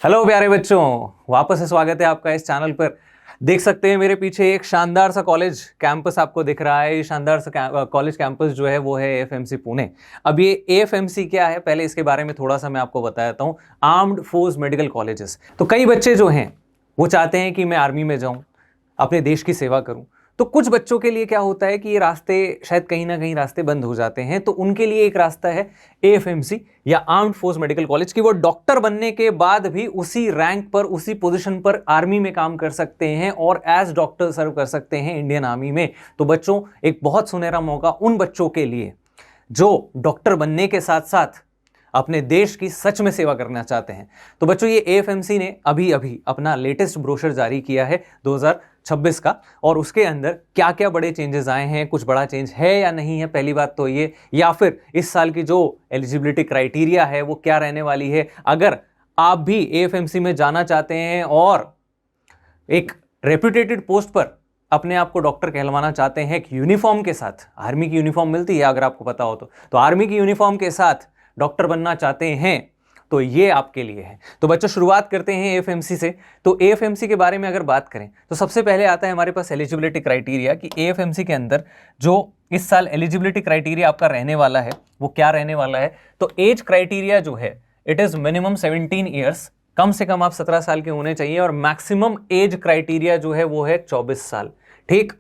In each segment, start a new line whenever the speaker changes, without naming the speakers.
Hello प्यारे बच्चों, वापस से स्वागत है आपका इस चैनल पर। देख सकते हैं मेरे पीछे एक शानदार सा कॉलेज कैंपस आपको दिख रहा है। ये शानदार सा कॉलेज कैंपस जो है वो है एएफएमसी पुणे। अब ये एएफएमसी क्या है, पहले इसके बारे में थोड़ा सा मैं आपको बता देता हूँ। Armed force medical colleges. तो कई बच्चे जो हैं वो चाहते हैं कि मैं आर्मी में जाऊँ, अपने देश की सेवा करूँ। तो कुछ बच्चों के लिए क्या होता है कि ये रास्ते शायद कहीं ना कहीं रास्ते बंद हो जाते हैं। तो उनके लिए एक रास्ता है एएफएमसी या आर्म्ड फोर्स मेडिकल कॉलेज की। वो डॉक्टर बनने के बाद भी उसी रैंक पर, उसी पोजीशन पर आर्मी में काम कर सकते हैं और एज डॉक्टर सर्व कर सकते हैं इंडियन आर्मी में। तो बच्चों, एक बहुत सुनहरा मौका उन बच्चों के लिए जो डॉक्टर बनने के साथ साथ अपने देश की सच में सेवा करना चाहते हैं। तो बच्चों, ये एएफएमसी ने अभी अभी अपना लेटेस्ट ब्रोशर जारी किया है 2026 का, और उसके अंदर क्या क्या बड़े चेंजेस आए हैं, कुछ बड़ा चेंज है या नहीं है, पहली बात तो ये, या फिर इस साल की जो एलिजिबिलिटी क्राइटेरिया है वो क्या रहने वाली है। अगर आप भी एएफएमसी में जाना चाहते हैं और एक रेप्यूटेटेड पोस्ट पर अपने आप को डॉक्टर कहलवाना चाहते हैं, एक यूनिफॉर्म के साथ, आर्मी की यूनिफॉर्म मिलती है अगर आपको पता हो तो आर्मी की यूनिफॉर्म के साथ डॉक्टर बनना चाहते हैं, तो ये आपके लिए है। तो बच्चों, शुरुआत करते हैं एएफएमसी से। तो एएफएमसी के बारे में अगर बात करें तो सबसे पहले आता है हमारे पास एलिजिबिलिटी क्राइटेरिया कि एएफएमसी के अंदर जो इस साल एलिजिबिलिटी क्राइटेरिया आपका रहने वाला है वो क्या रहने वाला है। तो एज क्राइटेरिया जो है, इट इज मिनिमम 17 ईयर्स, कम से कम आप 17 साल के होने चाहिए, और मैक्सिमम एज क्राइटेरिया जो है वो है 24 साल। ठीक,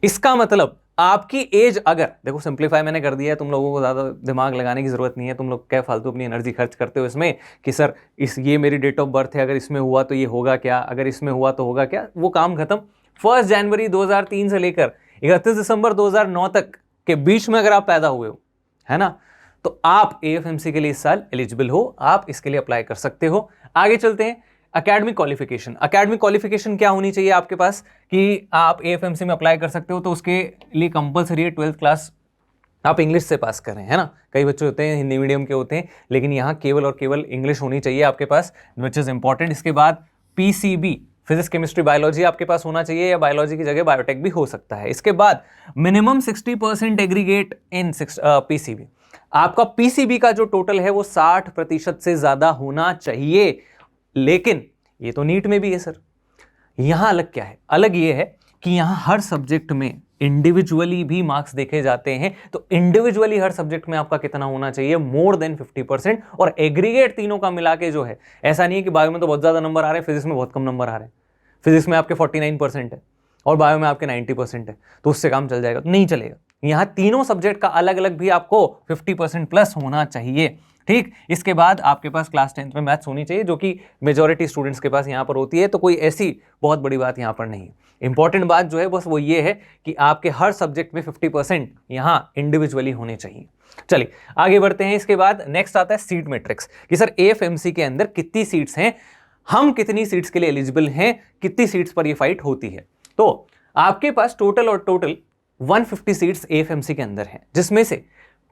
इसका मतलब आपकी एज, अगर देखो सिंप्लीफाई मैंने कर दिया है, तुम लोगों को ज़्यादा दिमाग लगाने की ज़रूरत नहीं है। तुम लोग क्या फालतू अपनी एनर्जी खर्च करते हो इसमें कि सर ये मेरी डेट ऑफ बर्थ है, अगर इसमें हुआ तो ये होगा क्या, अगर इसमें हुआ तो होगा क्या। वो काम खत्म। 1 जनवरी 2003 से लेकर 31 दिसंबर 2009 तक के बीच में अगर आप पैदा हुए हो, है ना, तो आप एएफएमसी के लिए इस साल एलिजिबल हो, आप इसके लिए अप्लाई कर सकते हो। आगे चलते हैं। Academic qualification. एकेडमिक क्वालिफिकेशन क्या होनी चाहिए आपके पास कि आप एएफएमसी में अप्लाई कर सकते हो, तो उसके लिए कंपलसरी है 12th क्लास आप इंग्लिश से पास करें, है ना। कई बच्चे होते हैं हिंदी मीडियम के होते हैं, लेकिन यहाँ केवल और केवल इंग्लिश होनी चाहिए आपके पास, विच इज इंपॉर्टेंट। इसके बाद पीसीबी, फिजिक्स केमिस्ट्री बायोलॉजी आपके पास होना चाहिए, या बायोलॉजी की जगह बायोटेक भी हो सकता है। इसके बाद मिनिमम 60% एग्रीगेट इन पीसीबी। आपका पीसीबी का जो टोटल है वो 60% से ज्यादा होना चाहिए। लेकिन ये तो नीट में भी है सर। यहां अलग क्या है? अलग ये है कि यहां हर सब्जेक्ट में इंडिविजुअली भी मार्क्स देखे जाते हैं। तो इंडिविजुअली हर सब्जेक्ट में आपका कितना होना चाहिए? More than 50%। और एग्रीगेट तीनों का मिला के जो है, ऐसा नहीं है कि बायो में तो बहुत ज्यादा नंबर आ रहे हैं, फिजिक्स में बहुत कम नंबर आ रहे हैं। फिजिक्स में आपके 49% है और बायो में आपके 90% है, तो उससे काम चल जाएगा? तो नहीं चलेगा। यहां तीनों सब्जेक्ट का अलग अलग भी आपको 50% प्लस होना चाहिए। ठीक, इसके बाद आपके पास क्लास 10th में मैथ्स होनी चाहिए, जो कि मेजॉरिटी स्टूडेंट्स के पास यहाँ पर होती है। तो कोई ऐसी बहुत बड़ी बात यहाँ पर नहीं है। इंपॉर्टेंट बात जो है बस वो ये है कि आपके हर सब्जेक्ट में 50% यहाँ इंडिविजुअली होने चाहिए। चलिए आगे बढ़ते हैं। इसके बाद नेक्स्ट आता है सीट मैट्रिक्स, कि सर एएफएमसी के अंदर कितनी सीट्स हैं, हम कितनी सीट्स के लिए एलिजिबल हैं, कितनी सीट्स पर ये फाइट होती है। तो आपके पास टोटल 150 सीट्स एएफएमसी के अंदर हैं, जिसमें से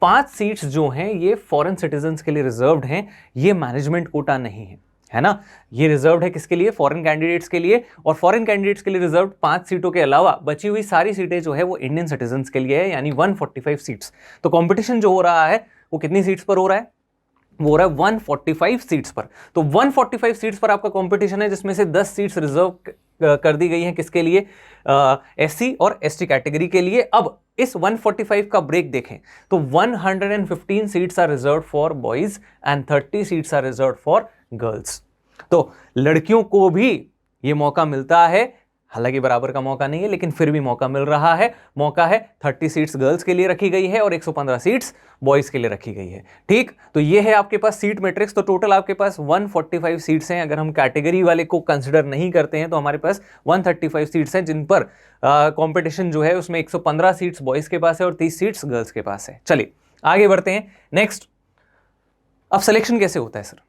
5 सीट्स जो हैं ये फॉरेन सिटीजन्स के लिए रिजर्व्ड हैं। ये मैनेजमेंट कोटा नहीं है ना। ये रिजर्व्ड है किसके लिए? फॉरेन कैंडिडेट्स के लिए। और फॉरेन कैंडिडेट्स के लिए रिजर्व्ड 5 सीटों के अलावा बची हुई सारी सीटें जो है वो इंडियन सिटीजन्स के लिए है, यानी 145 सीट्स। तो कंपटीशन जो हो रहा है वो कितनी सीट्स पर हो रहा है? वो हो रहा है 145 सीट्स पर। तो 145 सीट्स पर आपका कंपटीशन है, जिसमें से 10 सीट्स रिजर्व कर दी गई हैं किसके लिए? एससी और एसटी कैटेगरी के लिए। अब इस 145 का ब्रेक देखें तो 115 seats are reserved for boys and 30 seats are reserved for girls. तो लड़कियों को भी ये मौका मिलता है, हालांकि बराबर का मौका नहीं है, लेकिन फिर भी मौका मिल रहा है। मौका है 30 सीट्स गर्ल्स के लिए रखी गई है और 115 सीट्स बॉयज के लिए रखी गई है। ठीक, तो ये है आपके पास सीट मैट्रिक्स। तो टोटल आपके पास 145 सीट्स हैं। अगर हम कैटेगरी वाले को कंसिडर नहीं करते हैं तो हमारे पास 135 सीट्स हैं, जिन पर कंपटीशन जो है उसमें 115 सीट्स बॉयज के पास है और 30 सीट्स गर्ल्स के पास है। चलिए आगे बढ़ते हैं। नेक्स्ट, अब सिलेक्शन कैसे होता है सर?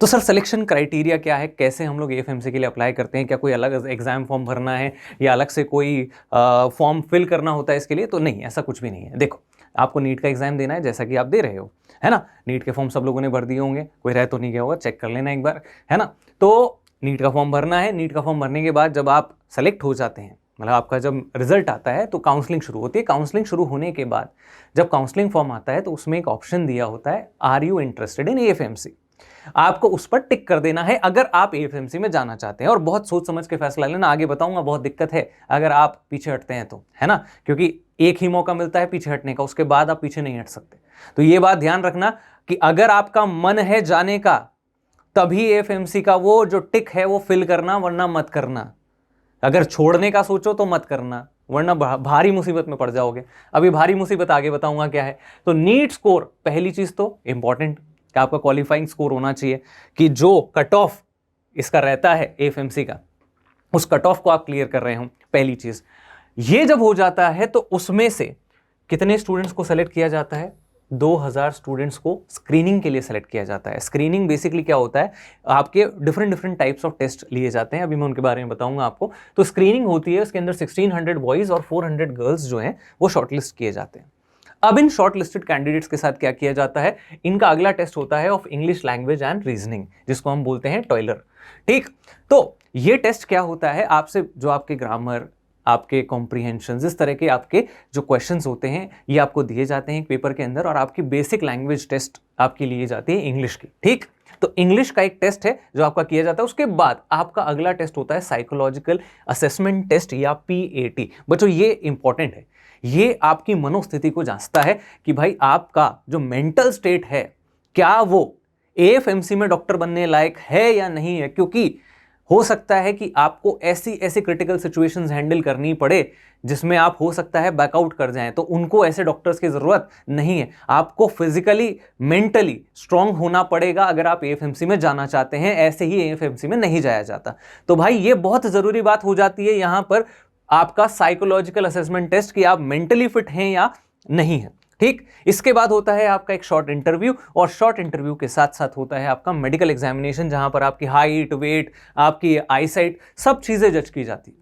तो सर सिलेक्शन क्राइटेरिया क्या है, कैसे हम लोग एएफएमसी के लिए अप्लाई करते हैं? क्या कोई अलग एग्जाम फॉर्म भरना है या अलग से कोई फॉर्म फिल करना होता है इसके लिए? तो नहीं, ऐसा कुछ भी नहीं है। देखो, आपको नीट का एग्जाम देना है, जैसा कि आप दे रहे हो, है ना। नीट के फॉर्म सब लोगों ने भर दिए होंगे, कोई रह तो नहीं गया होगा, चेक कर लेना एक बार, है ना। तो नीट का फॉर्म भरना है। नीट का फॉर्म भरने के बाद जब आप सेलेक्ट हो जाते हैं, मतलब आपका जब रिजल्ट आता है, तो काउंसलिंग शुरू होती है। काउंसलिंग शुरू होने के बाद जब काउंसलिंग फॉर्म आता है तो उसमें एक ऑप्शन दिया होता है, are you interested in AFMC. आपको उस पर टिक कर देना है अगर आप एएफएमसी में जाना चाहते हैं। और बहुत सोच समझ के फैसला लेना, आगे बताऊंगा, बहुत दिक्कत है अगर आप पीछे हटते हैं तो, है ना, क्योंकि एक ही मौका मिलता है पीछे हटने का, उसके बाद आप पीछे नहीं हट सकते। तो ये बात ध्यान रखना कि अगर आपका मन है जाने का तभी एएफएमसी का वो जो टिक है वो फिल करना, वरना मत करना। अगर छोड़ने का सोचो तो मत करना, वरना भारी मुसीबत में पड़ जाओगे। अभी भारी मुसीबत आगे बताऊंगा क्या है। तो नीट स्कोर पहली चीज तो इंपॉर्टेंट, कि आपका क्वालिफाइंग स्कोर होना चाहिए, कि जो कट ऑफ इसका रहता है एएफएमसी का, उस कट ऑफ को आप क्लियर कर रहे हो, पहली चीज। ये जब हो जाता है तो उसमें से कितने स्टूडेंट्स को सेलेक्ट किया जाता है? 2000 स्टूडेंट्स को स्क्रीनिंग के लिए सेलेक्ट किया जाता है। स्क्रीनिंग बेसिकली क्या होता है, आपके डिफरेंट टाइप्स ऑफ टेस्ट लिए जाते हैं, अभी मैं उनके बारे में बताऊंगा आपको। तो स्क्रीनिंग होती है, उसके अंदर 1600 बॉयज और 400 गर्ल्स जो हैं वो शॉर्टलिस्ट किए जाते हैं। अब इन शॉर्टलिस्टेड कैंडिडेट्स के साथ क्या किया जाता है, इनका अगला टेस्ट होता है of English language and reasoning, जिसको हम बोलते हैं टॉयलर। ठीक, तो ये टेस्ट क्या होता है, आपसे जो आपके ग्रामर, आपके कॉम्प्रिहेंशन, इस तरह के आपके जो क्वेश्चंस होते हैं ये आपको दिए जाते हैं पेपर के अंदर, और आपकी बेसिक लैंग्वेज टेस्ट आपकी ली जाती है इंग्लिश की। ठीक, तो इंग्लिश का एक टेस्ट है जो आपका किया जाता है। उसके बाद आपका अगला टेस्ट होता है साइकोलॉजिकल असेसमेंट टेस्ट या PAT। बच्चों ये इंपॉर्टेंट है, ये आपकी मनोस्थिति को जांचता है कि भाई आपका जो मेंटल स्टेट है क्या वो एएफएमसी में डॉक्टर बनने लायक है या नहीं है। क्योंकि हो सकता है कि आपको ऐसी ऐसी क्रिटिकल सिचुएशंस हैंडल करनी पड़े जिसमें आप हो सकता है बैकआउट कर जाएं, तो उनको ऐसे डॉक्टर्स की जरूरत नहीं है। आपको फिजिकली मेंटली स्ट्रांग होना पड़ेगा अगर आप एएफएमसी में जाना चाहते हैं, ऐसे ही एएफएमसी में नहीं जाया जाता। तो भाई ये बहुत जरूरी बात हो जाती है यहां पर आपका साइकोलॉजिकल असेसमेंट टेस्ट, कि आप मेंटली फिट हैं या नहीं है। ठीक, इसके बाद होता है आपका एक शॉर्ट इंटरव्यू, और शॉर्ट इंटरव्यू के साथ साथ होता है आपका मेडिकल एग्जामिनेशन, जहां पर आपकी हाइट, वेट, आपकी आईसाइट, सब चीजें जज की जाती है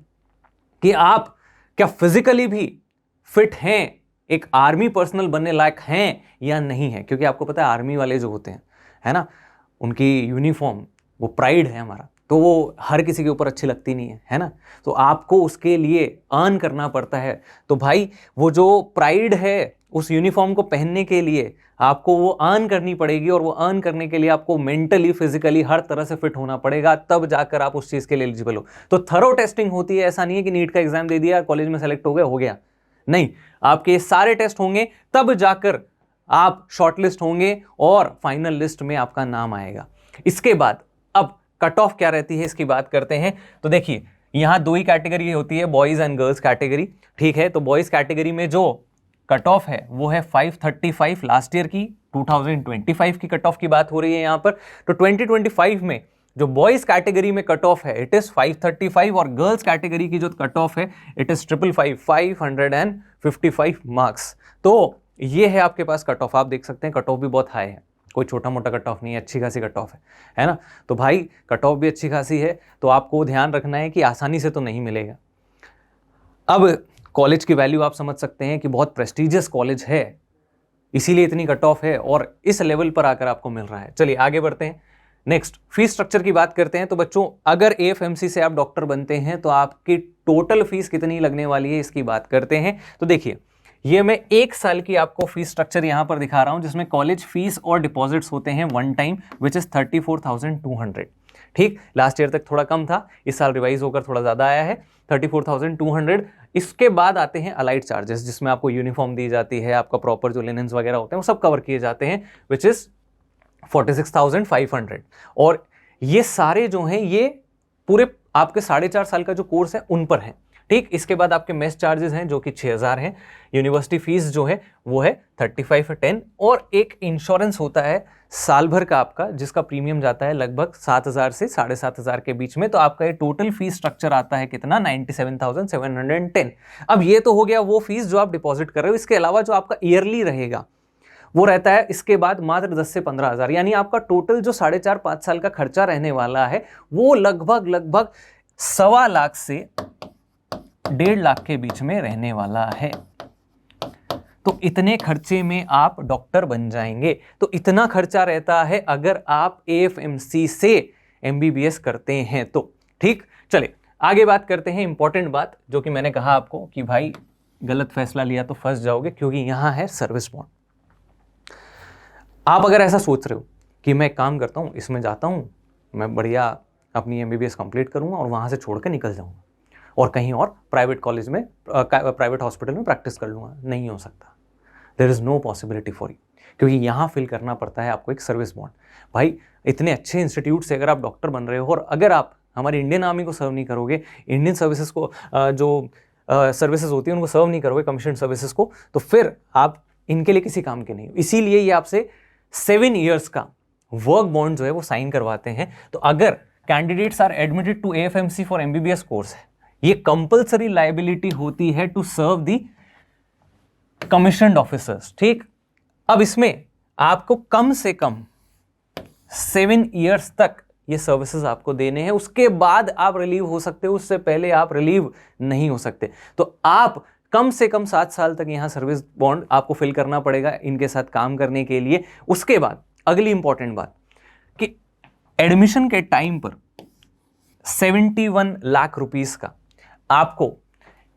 कि आप क्या फिजिकली भी फिट हैं, एक आर्मी पर्सनल बनने लायक हैं या नहीं है। क्योंकि आपको पता है आर्मी वाले जो होते हैं, है ना, उनकी यूनिफॉर्म वो प्राइड है हमारा, तो वो हर किसी के ऊपर अच्छी लगती नहीं है ना। तो आपको उसके लिए अर्न करना पड़ता है। तो भाई वो जो प्राइड है उस यूनिफॉर्म को पहनने के लिए आपको वो अर्न करनी पड़ेगी, और वो अर्न करने के लिए आपको मेंटली, फिजिकली हर तरह से फिट होना पड़ेगा, तब जाकर आप उस चीज के लिए एलिजिबल हो। तो थरो टेस्टिंग होती है, ऐसा नहीं है कि नीट का एग्जाम दे दिया, कॉलेज में सेलेक्ट हो गया, नहीं, आपके ये सारे टेस्ट होंगे, तब जाकर आप शॉर्टलिस्ट होंगे और फाइनल लिस्ट में आपका नाम आएगा। इसके बाद अब कट ऑफ क्या रहती है इसकी बात करते हैं। तो देखिए यहां दो ही कैटेगरी होती है, बॉयज एंड गर्ल्स कैटेगरी। ठीक है, तो बॉयज कैटेगरी में जो कट ऑफ है वो है 535, लास्ट ईयर की 2025 की कट ऑफ की बात हो रही है यहां पर। तो 2025 में जो बॉयज कैटेगरी में कट ऑफ है इट इज 535, और गर्ल्स कैटेगरी की जो कट ऑफ है इट इज 555 मार्क्स। तो ये है आपके पास कट ऑफ, आप देख सकते हैं कट ऑफ भी बहुत हाई है, कोई छोटा मोटा कट ऑफ नहीं है, अच्छी खासी कट ऑफ है ना। तो भाई कट ऑफ भी अच्छी खासी है, तो आपको ध्यान रखना है कि आसानी से तो नहीं मिलेगा। अब कॉलेज की वैल्यू आप समझ सकते हैं कि बहुत प्रेस्टीजियस कॉलेज है, इसीलिए इतनी कट ऑफ है और इस लेवल पर आकर आपको मिल रहा है। चलिए आगे बढ़ते हैं, नेक्स्ट फीस स्ट्रक्चर की बात करते हैं। तो बच्चों अगर एएफएमसी से आप डॉक्टर बनते हैं तो आपकी टोटल फीस कितनी लगने वाली है इसकी बात करते हैं। तो देखिए ये मैं 1 साल की आपको फीस स्ट्रक्चर यहां पर दिखा रहा हूं, जिसमें कॉलेज फीस और डिपॉजिट्स होते हैं वन टाइम, विच इज 34,200। ठीक, लास्ट ईयर तक थोड़ा कम था, इस साल रिवाइज होकर थोड़ा ज्यादा आया है 34,200। इसके बाद आते हैं अलाइड चार्जेस, जिसमें आपको यूनिफॉर्म दी जाती है, आपका प्रॉपर जो लिनेंस वगैरह होते हैं वो सब कवर किए जाते हैं, विच इज 46,500। और ये सारे जो हैं ये पूरे आपके 4.5 साल का जो कोर्स है उन पर है। ठीक, इसके बाद आपके मेस चार्जेस हैं जो कि 6,000 हैं, यूनिवर्सिटी फीस जो है वो है 3510, और एक इंश्योरेंस होता है साल भर का आपका, जिसका प्रीमियम जाता है लगभग 7,000 से 7,500 के बीच में। तो आपका ये टोटल फीस स्ट्रक्चर आता है कितना, 97,710। अब ये तो हो गया वो फीस जो आप डिपॉजिट कर रहे हो। इसके अलावा जो आपका ईयरली रहेगा वो रहता है इसके बाद मात्र 10 से 15,000, यानी आपका टोटल जो 4.5-5 साल का खर्चा रहने वाला है वो लगभग 1.25 लाख से 1.5 लाख के बीच में रहने वाला है। तो इतने खर्चे में आप डॉक्टर बन जाएंगे। तो इतना खर्चा रहता है अगर आप एएफएमसी से एमबीबीएस करते हैं तो। ठीक, चलिए आगे बात करते हैं। इंपॉर्टेंट बात जो कि मैंने कहा आपको कि भाई गलत फैसला लिया तो फंस जाओगे, क्योंकि यहां है सर्विस बॉन्ड। आप अगर ऐसा सोच रहे हो कि मैं एक काम करता हूँ, इसमें जाता हूँ, मैं बढ़िया अपनी MBBS कंप्लीट करूँगा और वहाँ से छोड़ कर निकल जाऊँगा और कहीं और प्राइवेट कॉलेज में प्राइवेट हॉस्पिटल में प्रैक्टिस कर लूँगा। नहीं हो सकता, there is no possibility for you, क्योंकि यहाँ फिल करना पड़ता है आपको एक सर्विस बॉन्ड। भाई इतने अच्छे इंस्टीट्यूट से अगर आप डॉक्टर बन रहे हो और अगर आप हमारी इंडियन आर्मी को सर्व नहीं करोगे, इंडियन सर्विसेज को जो सर्विसेज होती है उनको सर्व नहीं करोगे, कमीशन सर्विसेज को, तो फिर आप इनके लिए किसी काम के नहीं हो। इसीलिए ये आपसे 7 ईयर्स का वर्क बॉन्ड जो है वो साइन करवाते हैं। तो अगर candidates are admitted to AFMC for MBBS course है, ये कंपल्सरी लाइबिलिटी होती है to serve the commissioned officers. ठीक, अब इसमें आपको कम से कम 7 ईयर्स तक ये सर्विसेज आपको देने हैं, उसके बाद आप रिलीव हो सकते हो, उससे पहले आप रिलीव नहीं हो सकते। तो आप कम से कम 7 साल तक यहाँ सर्विस बॉन्ड आपको फिल करना पड़ेगा इनके साथ काम करने के लिए। उसके बाद अगली इंपॉर्टेंट बात कि एडमिशन के टाइम पर 71 लाख रुपीस का आपको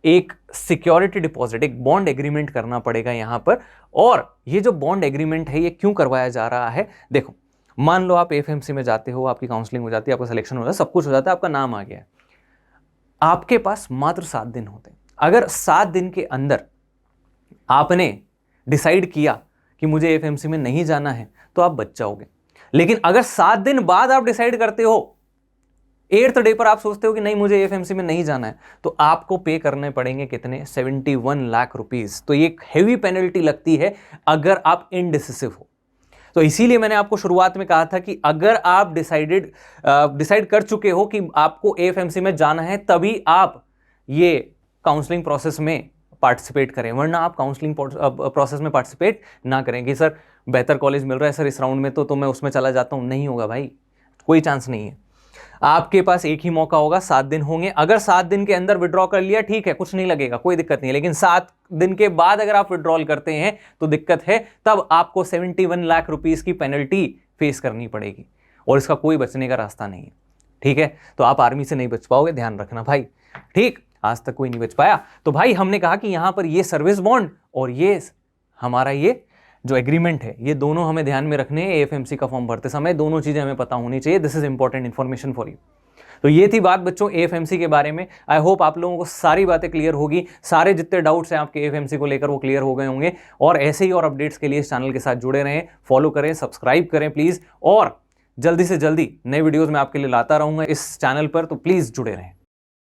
एक सिक्योरिटी डिपॉजिट, एक बॉन्ड एग्रीमेंट करना पड़ेगा यहां पर। और ये जो बॉन्ड एग्रीमेंट है ये क्यों करवाया जा रहा है, देखो मान लो आप AFMC में जाते हो, आपकी काउंसलिंग हो जाती है, आपका सिलेक्शन हो जाता है, सब कुछ हो जाता है, आपका नाम आ गया है, आपके पास मात्र 7 दिन होते हैं। अगर 7 दिन के अंदर आपने डिसाइड किया कि मुझे AFMC में नहीं जाना है तो आप बच जाओगे। लेकिन अगर 7 दिन बाद आप डिसाइड करते हो, 8th डे पर आप सोचते हो कि नहीं मुझे AFMC में नहीं जाना है, तो आपको पे करने पड़ेंगे कितने, 71 लाख रुपीस। तो ये एक हेवी पेनल्टी लगती है अगर आप इनडिसिसिव हो। तो इसीलिए मैंने आपको शुरुआत में कहा था कि अगर आप डिसाइड कर चुके हो कि आपको AFMC में जाना है, तभी आप ये काउंसलिंग प्रोसेस में पार्टिसिपेट करें, वरना आप काउंसलिंग प्रोसेस में पार्टिसिपेट ना करें कि सर बेहतर कॉलेज मिल रहा है सर इस राउंड में, तो मैं उसमें चला जाता हूं। नहीं होगा भाई, कोई चांस नहीं है। आपके पास एक ही मौका होगा, 7 दिन होंगे। अगर 7 दिन के अंदर विड्रॉ कर लिया ठीक है, कुछ नहीं लगेगा, कोई दिक्कत नहीं है। लेकिन 7 दिन के बाद अगर आप विड्रॉल करते हैं तो दिक्कत है, तब आपको 71 लाख रुपीस की पेनल्टी फेस करनी पड़ेगी और इसका कोई बचने का रास्ता नहीं है। ठीक है, तो आप आर्मी से नहीं बच पाओगे, ध्यान रखना भाई। ठीक, आज तक कोई नहीं बच पाया। तो भाई हमने कहा कि यहां पर ये सर्विस बॉन्ड और ये हमारा ये जो एग्रीमेंट है, ये दोनों हमें ध्यान में रखने हैं। AFMC का फॉर्म भरते समय दोनों चीजें हमें पता होनी चाहिए। This is important information for you. तो ये थी बात बच्चों AFMC के बारे में। आई होप आप लोगों को सारी बातें क्लियर होगी, सारे जितने डाउट्स हैं आपके AFMC को लेकर वो क्लियर हो गए होंगे। और ऐसे ही और अपडेट्स के लिए इस चैनल के साथ जुड़े रहें, फॉलो करें, सब्सक्राइब करें प्लीज। और जल्दी से जल्दी नए वीडियोज में आपके लिए लाता रहूंगा इस चैनल पर, तो प्लीज जुड़े रहें।